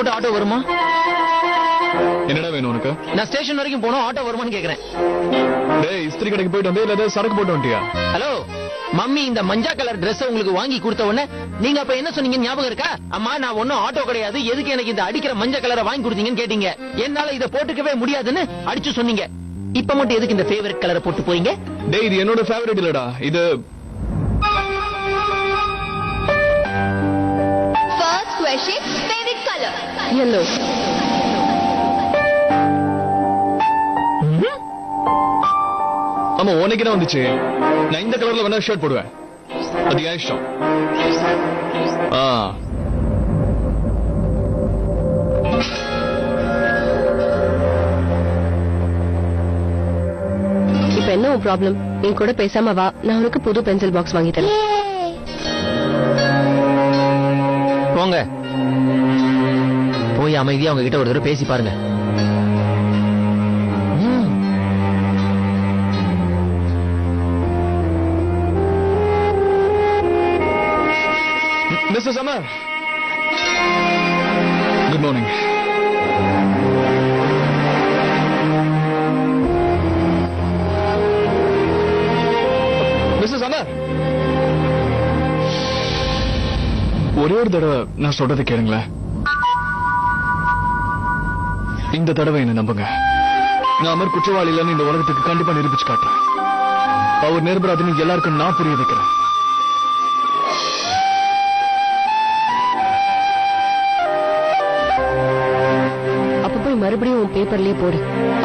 போட்டு ஆட்டோ வருமா? என்னடா வேணும் உனக்கு? நான் ஸ்டேஷன் வரைக்கும் போனோம், ஆட்டோ வருமான்னு கேக்குறேன். டேய், இஸ்திரி கடைக்கு போயிட்டு வந்து இல்ல சரக்கு போட்டு வந்துட்டியா? ஹலோ மம்மி, இந்த மஞ்சா கலர் Dress உங்களுக்கு வாங்கி கொடுத்த உடனே நீங்க அப்ப என்ன சொன்னீங்க ஞாபகம் இருக்கா? அம்மா நான் ஒன்னும் ஆட்டோ கிடையாது, எதுக்கு எனக்கு இந்த அடிக்கிற மஞ்சள் கலரை வாங்கி கொடுத்தீங்கன்னு கேட்டீங்க. என்னால இதை போட்டுக்கவே முடியாதுன்னு அடிச்சு சொன்னீங்க. இப்ப மட்டும் எதுக்கு இந்த ஃபேவரட் கலரை போட்டு போறீங்க? டேய், இது என்னோட ஃபேவரட் இல்லடா. இது First question, favorite color? Yellow. ஆமா, உனக்கு என்ன வந்துச்சு? நான் இந்த கலர்ல வேணா ஷர்ட் போடுவேன், அது என் இஷ்டம். இப்ப என்ன உன் ப்ராப்ளம்? என் கூட பேசாம வா, நான் உனக்கு புது பென்சில் பாக்ஸ் வாங்கி தரேன். போங்க, போய் அமைதியா அவங்க கிட்ட ஒரு தடவை பேசி பாருங்க. Mrs. Amar, good morning. Mrs. Amar, ஒரே ஒரு தடவை நான் சொல்றதை கேளுங்களேன். இந்த தடவை என்ன நம்புங்க. நான் அமர் குற்றவாளி இல்லைன்னு இந்த உலகத்துக்கு கண்டிப்பா நிரூபிச்சு காட்டுறேன். அவர் நிரபராதின்னு எல்லாருக்கும் நான் புரிய வைக்கிறேன். மறுபடியும் உன் பேப்பர்லயே போடு.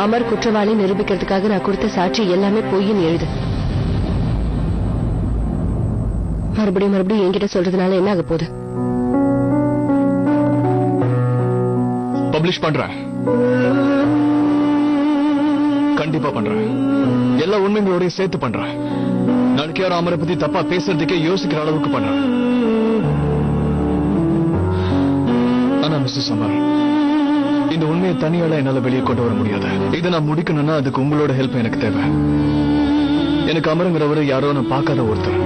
அமர் குற்றவாளி நிரூபிக்கிறதுக்காக நான் கொடுத்த சாட்சி எல்லாமே பொய்ன்னு எழுது. மறுபடியும் என்கிட்ட சொல்றதுனால என்ன ஆக போகுது? பப்ளிஷ் பண்றேன், கண்டிப்பா பண்றேன். எல்லா உண்மைகளோட சேர்த்து பண்றேன். நாளைக்கு யாரும் அமரை பத்தி தப்பா பேசுறதுக்கே யோசிக்கிற அளவுக்கு பண்றேன். ஆனா மிஸ்ஸஸ் அமர், இந்த உண்மையை தனியால என்னால வெளியே கொண்டு வர முடியாது. இதை நான் முடிக்கணும்னா அதுக்கு உங்களோட ஹெல்ப் எனக்கு தேவை. எனக்கு அமருங்கிறவரு யாரோ நான் பார்க்காத ஒருத்தர்.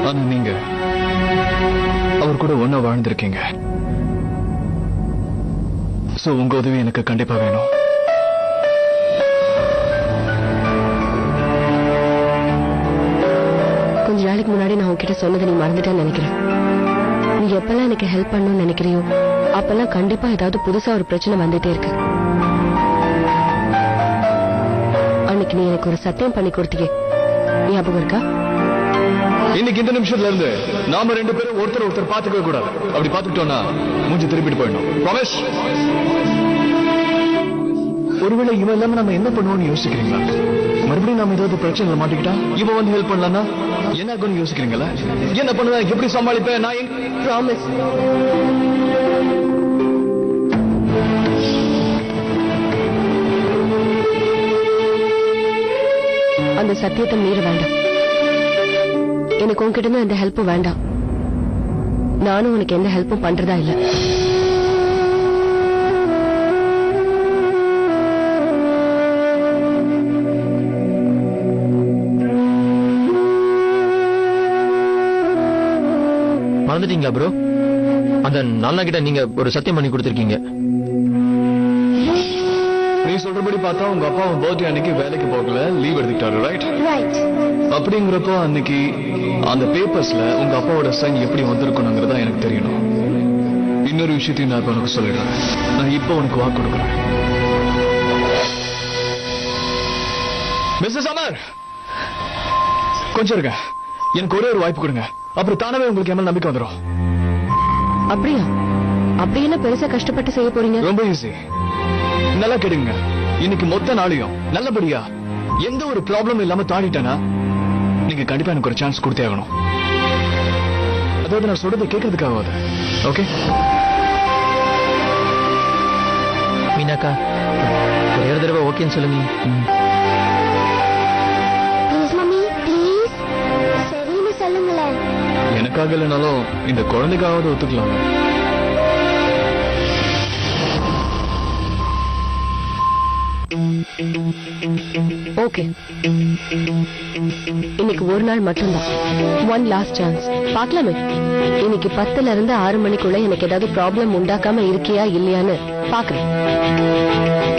ஆனா நீங்க அவர் கூட ஒன்னா வாழ்ந்திருக்கீங்க. சோ உங்க உதவி எனக்கு கண்டிப்பா வேணும். கொஞ்ச நாளைக்கு முன்னாடி நான் உன்கிட்ட சொன்னதை நீ மறந்துட்டேன்னு நினைக்கிறேன். நீ எப்பெல்லாம் எனக்கு ஹெல்ப் பண்ணணும்னு நினைக்கிறியோ அப்பெல்லாம் கண்டிப்பா ஏதாவது புதுசா ஒரு பிரச்சனை வந்துட்டே இருக்கு. அன்னைக்கு நீ எனக்கு ஒரு சத்தியம் பண்ணி கொடுத்தீங்க, ஞாபகம் இருக்கா? இன்னைக்கு இந்த நிமிஷத்துல இருந்து நாம ரெண்டு பேரும் ஒருத்தர் பாத்துக்கவே கூடாது. அப்படி பாத்துக்கிட்டோம்னா மூஞ்சி திருப்பிட்டு போயிடணும். ரமேஷ், ஒருவேளை இவன் இல்லாம நம்ம என்ன பண்ணுவோம்னு யோசிக்கிறீங்களா? மறுபடியும் நாம ஏதாவது பிரச்சனை மாட்டிக்கிட்டா இவன் வந்து ஹெல்ப் பண்ணலன்னா என்ன ஆகும்னு யோசிக்கிறீங்களா? என்ன பண்ணுவேன், எப்படி சமாளிப்பேன் நான்? ப்ராமிஸ். அந்த சத்தியத்தை மீற வேண்டாம். எனக்கு உன்கிட்ட இருந்து எந்த ஹெல்ப்பும் வேண்டாம். நானும் உனக்கு எந்த ஹெல்ப்பும் பண்றதா இல்ல. மறந்துட்டீங்களா ப்ரோ? அந்த நானா கிட்ட நீங்க ஒரு சத்தியம் பண்ணி கொடுத்திருக்கீங்க. நீ சொல்றபடி பார்த்தா உங்க அப்பா பர்த்டே அன்னைக்கு வேலைக்கு போகல, லீவ் எடுத்துக்கிட்டாரு, ரைட்? அப்படிங்கிறப்போ அன்னைக்கு அந்த பேப்பர்ஸ்ல உங்க அப்பாவோட சைன் எப்படி வந்திருக்கணுங்கிறதா எனக்கு தெரியணும். இன்னொரு விஷயத்தையும் நான் உனக்கு சொல்லிடுறேன். நான் இப்போ உனக்கு வாக்கு கொடுக்குறேன். மிஸ்ஸஸ் அமர், கொஞ்சம் இருங்க. எனக்கு ஒரே ஒரு வாய்ப்பு கொடுங்க. அப்புறம் தானவே உங்களுக்கு என் மேல நம்பிக்கை வந்துடும். அப்படியா? அப்படி என்ன பெருசா கஷ்டப்பட்டு செய்ய போறீங்க? ரொம்ப ஈஸி. நல்லா கேடுங்க. இன்னைக்கு மொத்த நாளையும் நல்லபடியா எந்த ஒரு ப்ராப்ளம் இல்லாம தாண்டிட்டேனா நீங்க கண்டிப்பா எனக்கு ஒரு சான்ஸ் கொடுத்தே ஆகணும். அதாவது நான் சொல்றதை கேட்கறதுக்காக. ஓகே மீனாக்கா, ஒரே தடவை ஓகேன்னு சொல்லுங்க. எனக்காக இல்லைனாலும் இந்த குழந்தைக்காவது ஒத்துக்கலாம். ஓகே, இன்னைக்கு ஒரு நாள் மட்டும்தான். One last chance. பார்க்கலாமே, இன்னைக்கு 10ல இருந்து 6 மணிக்குள்ள எனக்கு ஏதாவது ப்ராப்ளம் உண்டாக்காம இருக்கியா இல்லையான்னு பாக்குறேன்.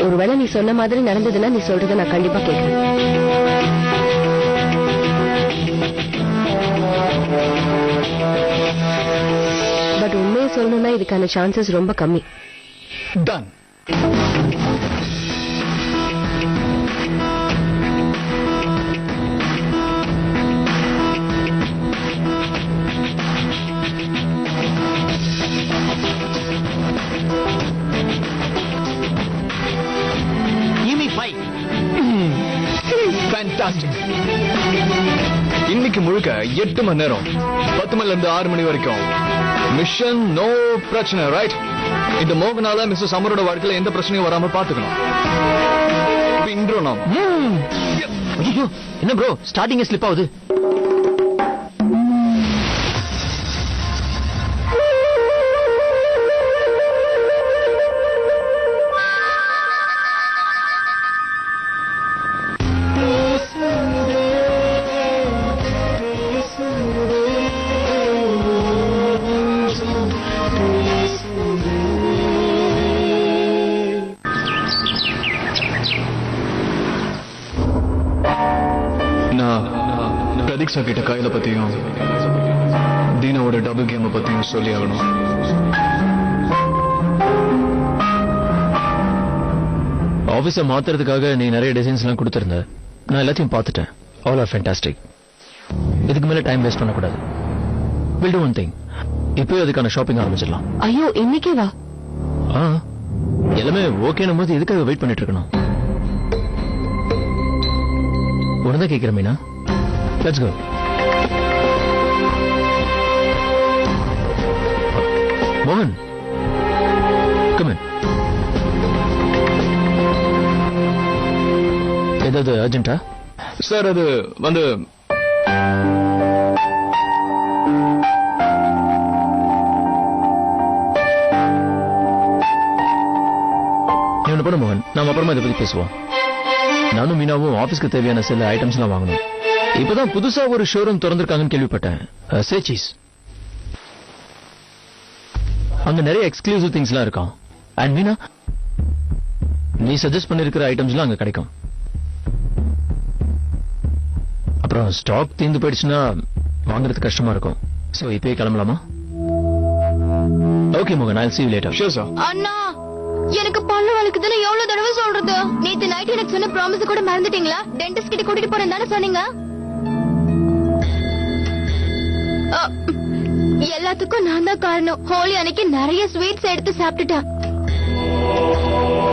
ஒருவேளை நீ சொன்ன மாதிரி நடந்ததுன்னா நீ சொல்றதை நான் கண்டிப்பா கேட்கிறேன். பட் உண்மையை சொல்லணும்னா இதுக்கான சான்சஸ் ரொம்ப கம்மி. டன். Give me 5. ஃபேண்டாஸ்டிக். இன்னைக்கு முழுக்க 8 மணி நேரம், 10 மணில இருந்து 6 மணி வரைக்கும் மிஷன் நோ பிரச்சனை, ரைட்? இந்த மோகனால மிஸ்ஸஸ் அமரோட வாழ்க்கையில எந்த பிரச்சனையும் வராம பாத்துக்கணும். இன்றோ நாம் ஐயோ, என்ன ப்ரோ ஸ்டார்டிங் ஸ்லிப் ஆகுது? பிரதீக்ஷா கிட்ட கையில பத்தியும் தீனாவோட டபுள் கேம் பத்தியும் சொல்லி ஆகணும். ஆபீஸ மாத்துறதுக்காக நீ நிறைய டிசைன்ஸ் எல்லாம் கொடுத்திருந்த. நான் எல்லாத்தையும் பார்த்துட்டேன். All are fantastic. இதுக்கு மேல டைம் வேஸ்ட் பண்ணக்கூடாது. Will do one thing. இப்பவே அதுக்கான ஷாப்பிங் ஆரம்பிச்சிடலாம். ஐயோ, இன்னைக்கே வா. எல்லாமே ஓகேனும் போது எதுக்காக வெயிட் பண்ணிட்டு இருக்கணும்? உடனே கேட்கிறேன் Meena. Let's go. Mohan, come in. ஏதாவது அர்ஜென்ட்டா? சார், அது வந்து நீ ஒண்ணு பண்ணு மோகன், நாம அப்புறமா இதை பத்தி பேசுவோம். நானும் மீனாவும் ஆபீஸ்க்கு தேவையான சில ஐட்டம்ஸ் எல்லாம் வாங்கணும். இப்பதான் புதுசா ஒரு ஷோரூம் திறந்திருக்காங்கன்னு கேள்விப்பட்டேன். சேச்சீஸ். அங்க நிறைய எக்ஸ்க்ளூசிவ் திங்ஸ் எல்லாம் இருக்காம். அண்ட் மீனா, நீ சஜஸ்ட் பண்ணிருக்கிற ஐட்டம்ஸ் எல்லாம் அங்க கிடைக்கும். அப்புறம் ஸ்டாக் தீர்ந்து போயிடுச்சுன்னா வாங்குறது கஷ்டமா இருக்கும். சோ இப்பயே கிளம்பலாமா? ஓகே மோகன், I'll see you later. Sure sir. அண்ணா, எனக்கு பல்லு வலிக்குதுன்னு எவ்வளவு தடவை சொல்றது? நேத்து நைட் எனக்கு சொன்ன ப்ராமிஸ் கூட மறந்துட்டீங்களா? டென்டிஸ்ட் கிட்ட கூட்டிட்டு போறேன் தானே சொன்னீங்க? எல்லாத்துக்கும் நான் தான் காரணம். ஹோலி அன்னைக்கு நிறைய ஸ்வீட்ஸ் எடுத்து சாப்பிட்டுட்டேன்.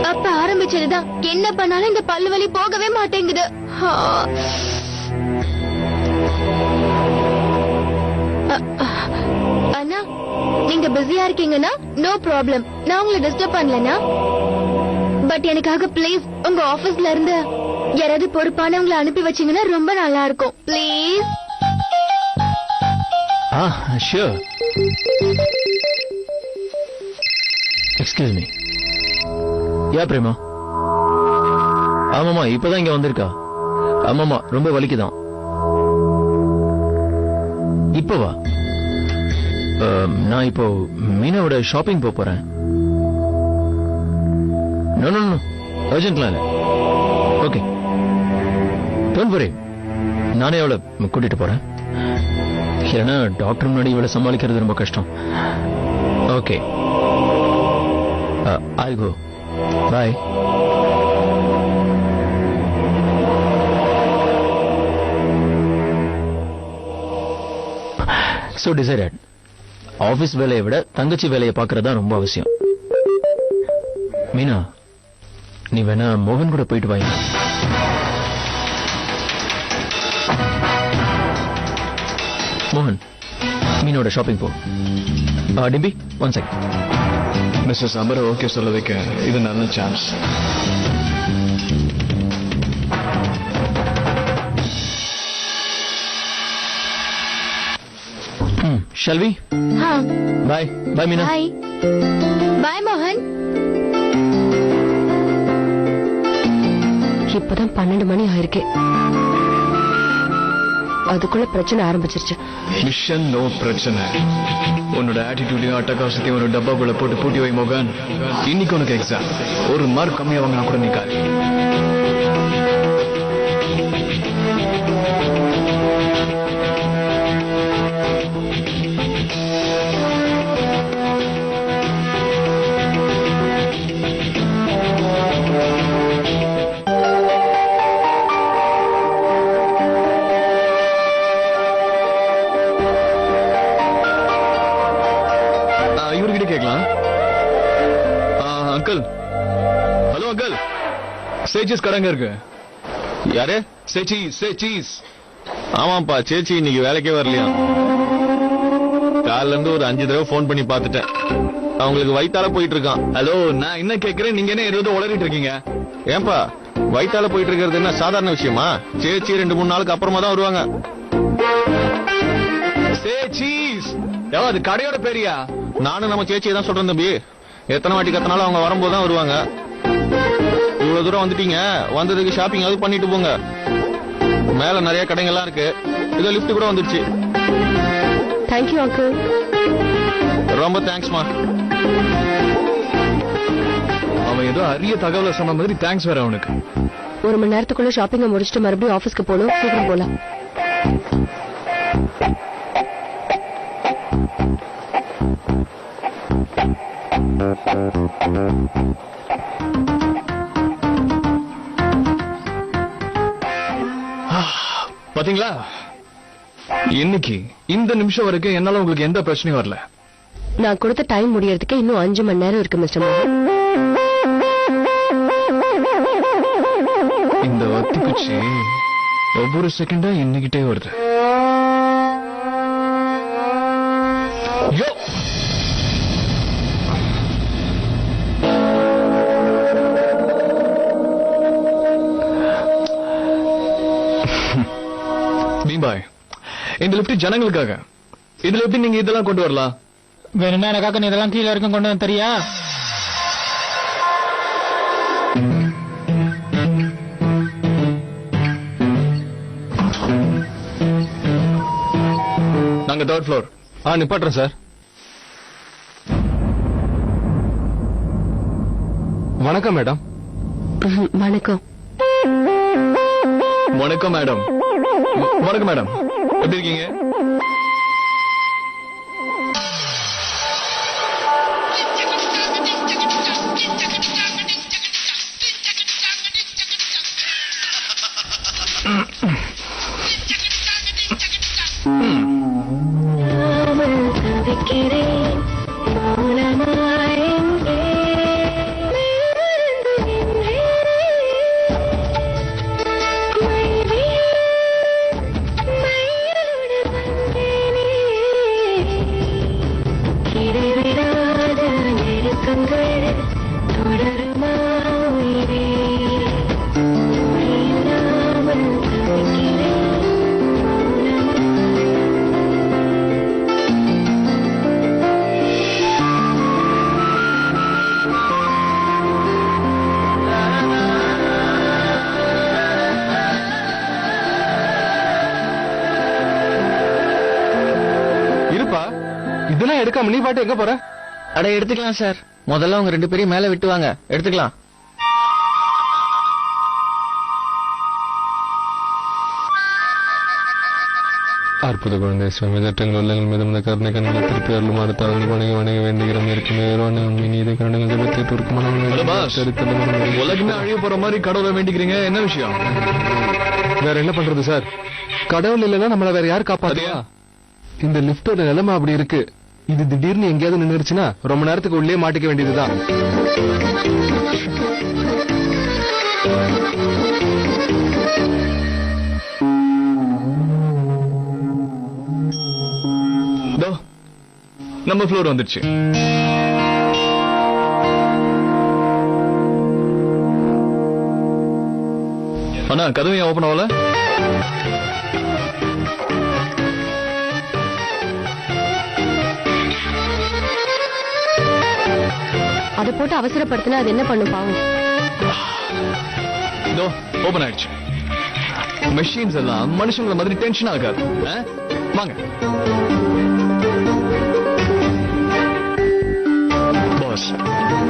அப்ப ஆரம்பிச்சதுதான். என்ன பண்ணாலும் இந்த பல்லு வலி போகவே மாட்டேங்குது. அண்ணா, நீங்க பிஸியா இருக்கீங்கன்னா நோ ப்ராப்ளம், நான் உங்களை டிஸ்டர்ப் பண்ணலனா. பட் எனக்காக ப்ளீஸ் உங்க ஆபீஸ்ல இருந்து யாராவது பொறுப்பானவங்களை அனுப்பி வச்சீங்கன்னா ரொம்ப நல்லா இருக்கும். ப்ளீஸ். Sure. Excuse me. யா பிரேமா? ஆமாமா, இப்பதான் இங்க வந்திருக்கா. ஆமாமா, ரொம்ப வலிக்குதான். இப்பவா? நான் இப்போ மீனாவோட ஷாப்பிங் போறேன். நோ நோ நோ, அர்ஜென்ட்லாம் இல்ல. ஓகே, டோன்ட் வரி, நானே அவளை கூட்டிட்டு போறேன். இல்லைன்னா டாக்டர் முன்னாடி இவளை சமாளிக்கிறது ரொம்ப கஷ்டம். Okay, I'll go. Bye. So decided. Office வேலையை விட தங்கச்சி வேலையை பார்க்கறதா ரொம்ப அவசியம். மீனா, நீ வேணா மோகன் கூட போயிட்டு வாங்க. மோகன், மீனோட ஷாப்பிங் போ. டிம்பி, ஒன் செகண்ட். மிஸ்ஸஸ் அமரை ஓகே சொல்ல வைக்க இது நல்ல chance. Shall we? Bye. Bye, Meena. Bye. Bye, Mohan. இப்பதான் 12 மணி ஆயிருக்கு. அதுக்குள்ள பிரச்சனை ஆரம்பிச்சிருச்சு. மிஷன் நோ பிரச்சனை. உன்னோட ஆட்டிடியூடையும் அட்டகாசத்தையும் ஒரு டப்பாக்குள்ள போட்டு பூட்டி வை மோகன். இன்னைக்கு உனக்கு எக்ஸாம். ஒரு மார்க் கம்மியா வாங்கினா கூட நிக்காது. இவர்கிட்ட கேட்கலாம். அங்கிள், ஹலோ அங்கிள், சேச்சீஸ் கடங்க இருக்கு. யாரு? சேச்சீஸ். ஆமாப்பா, சேச்சி இன்னைக்கு வேலைக்கே வரலையா? காலைல இருந்து ஒரு 5 தடவை போன் பண்ணி பார்த்துட்டேன். அவங்களுக்கு வயித்தால போயிட்டு இருக்கான். ஹலோ, நான் என்ன கேட்கிறேன், நீங்க என்ன ஏதோ உளறிட்டு இருக்கீங்க? ஏன்பா வயித்தால போயிட்டு இருக்கிறது என்ன சாதாரண விஷயமா? சேச்சி 2-3 நாளுக்கு அப்புறமா தான் வருவாங்க. சேச்சீஸ் அது கடையோட பேரியா? நானும் நம்ம சேச்சியை தான் சொல்றேன் தம்பி. எத்தனை வாட்டி கத்தனாலும் அவங்க வரும்போது தான் வருவாங்க. இவ்வளவு தூரம் வந்துட்டீங்க, வந்ததுக்கு ஷாப்பிங் அது பண்ணிட்டு போங்க. மேல நிறைய கடைகள்லாம் இருக்கு. இது லிஃப்ட் கூட வந்துடுச்சு. Thank you uncle. ரொம்ப தேங்க்ஸ்மா. அவன் ஏதோ அரிய தகவலை சொன்ன மாதிரி தேங்க்ஸ் வேற அவனுக்கு. 1 மணி நேரத்துக்குள்ள ஷாப்பிங்க முடிச்சுட்டு மறுபடியும் ஆபீஸ்க்கு போகணும். சீக்கிரம் போலாம். பாத்தீங்களா, இன்னைக்கு இந்த நிமிஷம் வரைக்கும் என்னால உங்களுக்கு எந்த பிரச்சனையும் வரல. நான் கொடுத்த டைம் முடியறதுக்கு இன்னும் 5 மணி நேரம் இருக்கு மிஸ்டர் மோகன். இந்த வத்தி குச்சி ஒவ்வொரு செகண்டா இன்னிக்கிட்டே வருது. யோ, பீம்பாய், இந்த லிப்ட் ஜனங்களுக்காக. இதுல எப்படி நீங்க இதெல்லாம் கொண்டு வரலாம்? வேணும்னா எனக்காக நீ இதெல்லாம் கீழே இருக்கும் கொண்டு வந்து தெரியா? நாங்க 3rd floor. நிப்பாட்டுறேன் சார். வணக்கம் மேடம். வணக்கம். வணக்கம் மேடம். வணக்கம் மேடம், எப்படி இருக்கீங்க? இதெல்லாம் எடுக்காம நீ பாட்டு எங்க போற? அட எடுத்துக்கலாம் சார். முதல்ல அவங்க 2 பேரையும் மேல விட்டுவாங்க. எடுத்துக்கலாம். அற்புத குழந்தை சுவாமிதற்றங்கள் மீது கருணை கண்களை திருப்பி அருளும் அடுத்தார்கள் வணங்கி வணங்க வேண்டுகிறோம். இருக்குமே உண்மை நீதை கருணங்கள் ஜபத்தை உலகமே அழிய போற மாதிரி கடவுளை வேண்டிக்கிறீங்க, என்ன விஷயம்? வேற என்ன பண்றது சார்? கடவுள் இல்லைன்னா நம்மள வேற யார் காப்பாத்தியா? இந்த லிப்டோட நிலைமை அப்படி இருக்கு. இது திடீர்னு எங்கேயாவது நின்றுச்சுன்னா ரொம்ப நேரத்துக்கு உள்ளே மாட்டிக்க வேண்டியதுதான். நம்ம ஃப்ளோர் வந்துருச்சு. அண்ணா, கதவு ஏன் ஓபன் ஆகல? அதை போட்டு அவசரப்படுத்தினா அது என்ன பண்ணும் பாவம்? இதோ ஓபன் ஆயிடுச்சு. மெஷின்ஸ் எல்லாம் மனுஷங்கள மாதிரி டென்ஷன் ஆகாது. வாங்க பாஸ்,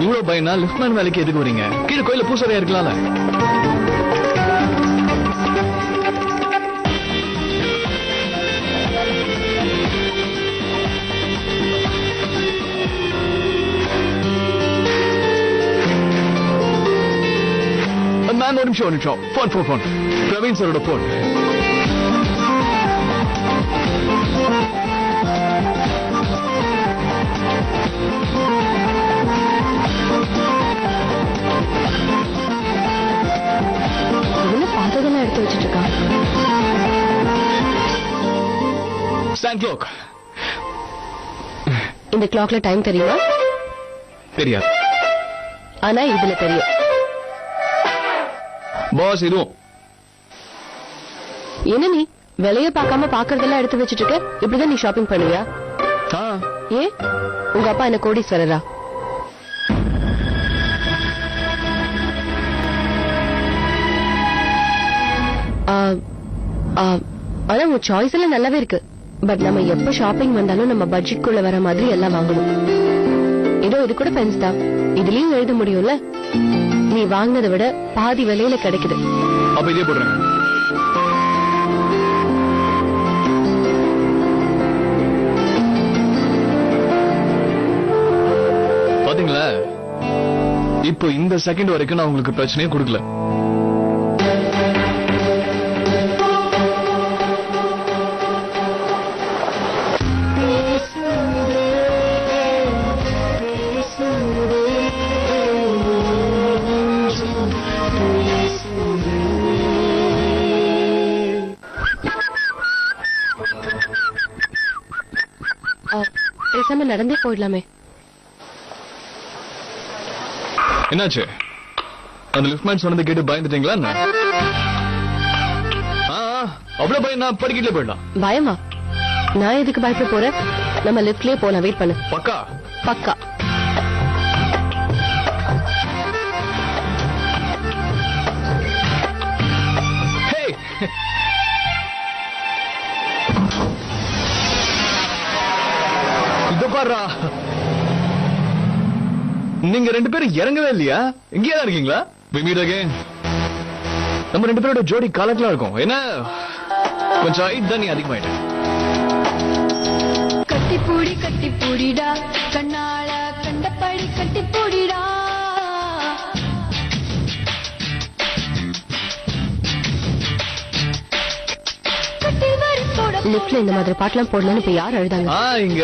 இவ்வளவு பயனா லிஃப்ட்மேன் வேலைக்கு எதுக்கு வரீங்க? கீழே கோயில பூசாரியா இருக்கலாம்ல. மேம் ஒரு நிமிஷம். போன் பிரவீன் சாரோட போன். பார்த்ததெல்லாம் எடுத்து வச்சிட்டு இருக்கான். கிளாக். இந்த கிளாக்ல டைம் தெரியுமா? தெரியாது. ஆனா இதுல தெரியும். பாஸ் இதுவும் என்ன நீ விலைய பார்க்காம பாக்குறதெல்லாம் எடுத்து வச்சிட்டு இருக்க? இப்படிதான் நீ ஷாப்பிங் பண்ணுவியா? ஏ உங்க அப்பா என்ன கோடீஸ்வரரா? ஆனா உன் சாய்ஸ் எல்லாம் நல்லாவே இருக்கு. பட் நம்ம எப்ப ஷாப்பிங் வந்தாலும் நம்ம பட்ஜெட் குள்ள வர மாதிரி எல்லாம் வாங்கணும். ஏதோ இது கூட பென்ஸ் தான், இதுலயும் எழுத முடியும்ல. நீ வாங்கினதை விட பாதி விலையில கிடைக்குது. அப்ப இதே போடுறேன். பாத்தீங்களா, இப்போ இந்த செகண்ட் வரைக்கும் நான் உங்களுக்கு பிரச்சனையே கொடுக்கல. பேசாம நடந்தே போயிடலாமே. என்னாச்சு? அந்த லிஃப்ட்மேன் சொன்னதை கேட்டு பயந்துட்டீங்களா? அவ்வளவு பயம், நான் படிக்கிட்டே போயிடலாம். பயமா? நான் எதுக்கு பயப்பட போறேன்? நம்ம லிஃப்ட்லயே போலாம். வெயிட் பண்ணு. பக்கா பக்கா. நீங்க ரெண்டு பேரும் இறங்கவே இல்லையா? இங்கேயா இருக்கீங்களா? நம்ம ரெண்டு பேரோட ஜோடி கலக்கலா இருக்கும். என்ன கொஞ்சம் ஹைட் தான் நீ அதிகமாயிட்ட. கட்டி பூடிடா கண்ணால கண்டபடி கட்டி பூடிடா. லிஃப்ட்ல இந்த மாதிரி பாட்டுலாம் போடலாம்னு இப்ப யார் அழுதாங்க? இங்க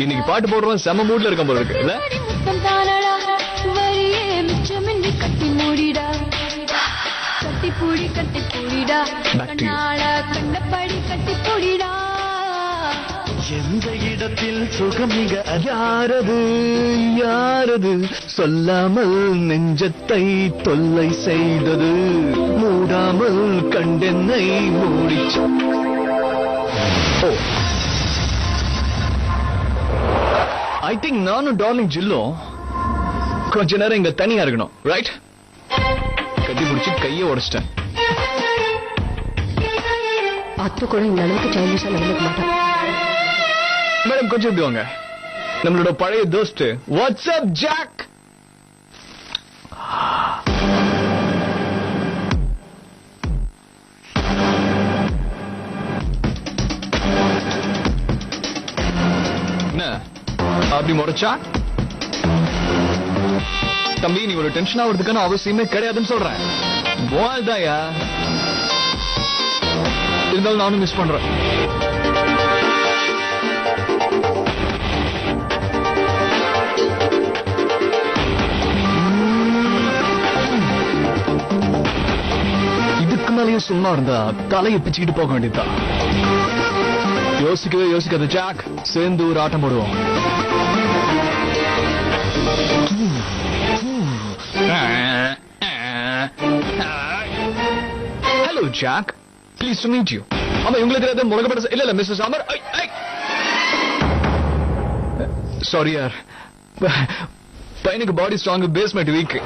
இன்னைக்கு பாட்டு போடுறோம், செம்ம மூட்ல இருக்க போல இருக்கு இல்ல? கட்டி மூடிடா கட்டி பூடிடா கண்ணால கண்டபடி கட்டி பூடிடா. எந்த இடத்தில் சுகம் மிக யாரது சொல்லாமல் நெஞ்சத்தை தொல்லை செய்தது, மூடாமல் கண்டென்னை மூடிச்சு. ஐ திங்க் நானும் டார்லிங் ஜில்லும் கொஞ்ச நேரம் இங்க தனியா இருக்கணும். ரைட்? கட்டி பிடிச்சி கையை உடைச்சிட்டேன். அத்து கூட இந்த அளவுக்கு சைல்டிஷா நடந்துக்க மாட்டான். மேடம் கொஞ்சம் இப்படி வாங்க. நம்மளோட பழைய தோஸ்ட். What's up jack? என்ன அப்படி முறைச்சா? தம்பி நீ ஒரு டென்ஷன் ஆகுறதுக்கான அவசியமே கிடையாதுன்னு சொல்றேன். போல்தாயா இருந்தாலும் நானும் மிஸ் பண்றேன். இதுக்கு மேலேயே சும்மா இருந்தா தலையை பிச்சுக்கிட்டு போக வேண்டியதுதான். யோசிக்காத ஜாக், சேர்ந்து ஒரு ஆட்டம் போடுவோம். Hello Jack, please to meet you. ஆமா உங்களுக்கு தெரியாத முழக்கப்பட்ட இல்ல மிஸ்டர் சாமர். சாரி யார், பையனுக்கு பாடி ஸ்ட்ராங், பேஸ்மெண்ட் வீக்.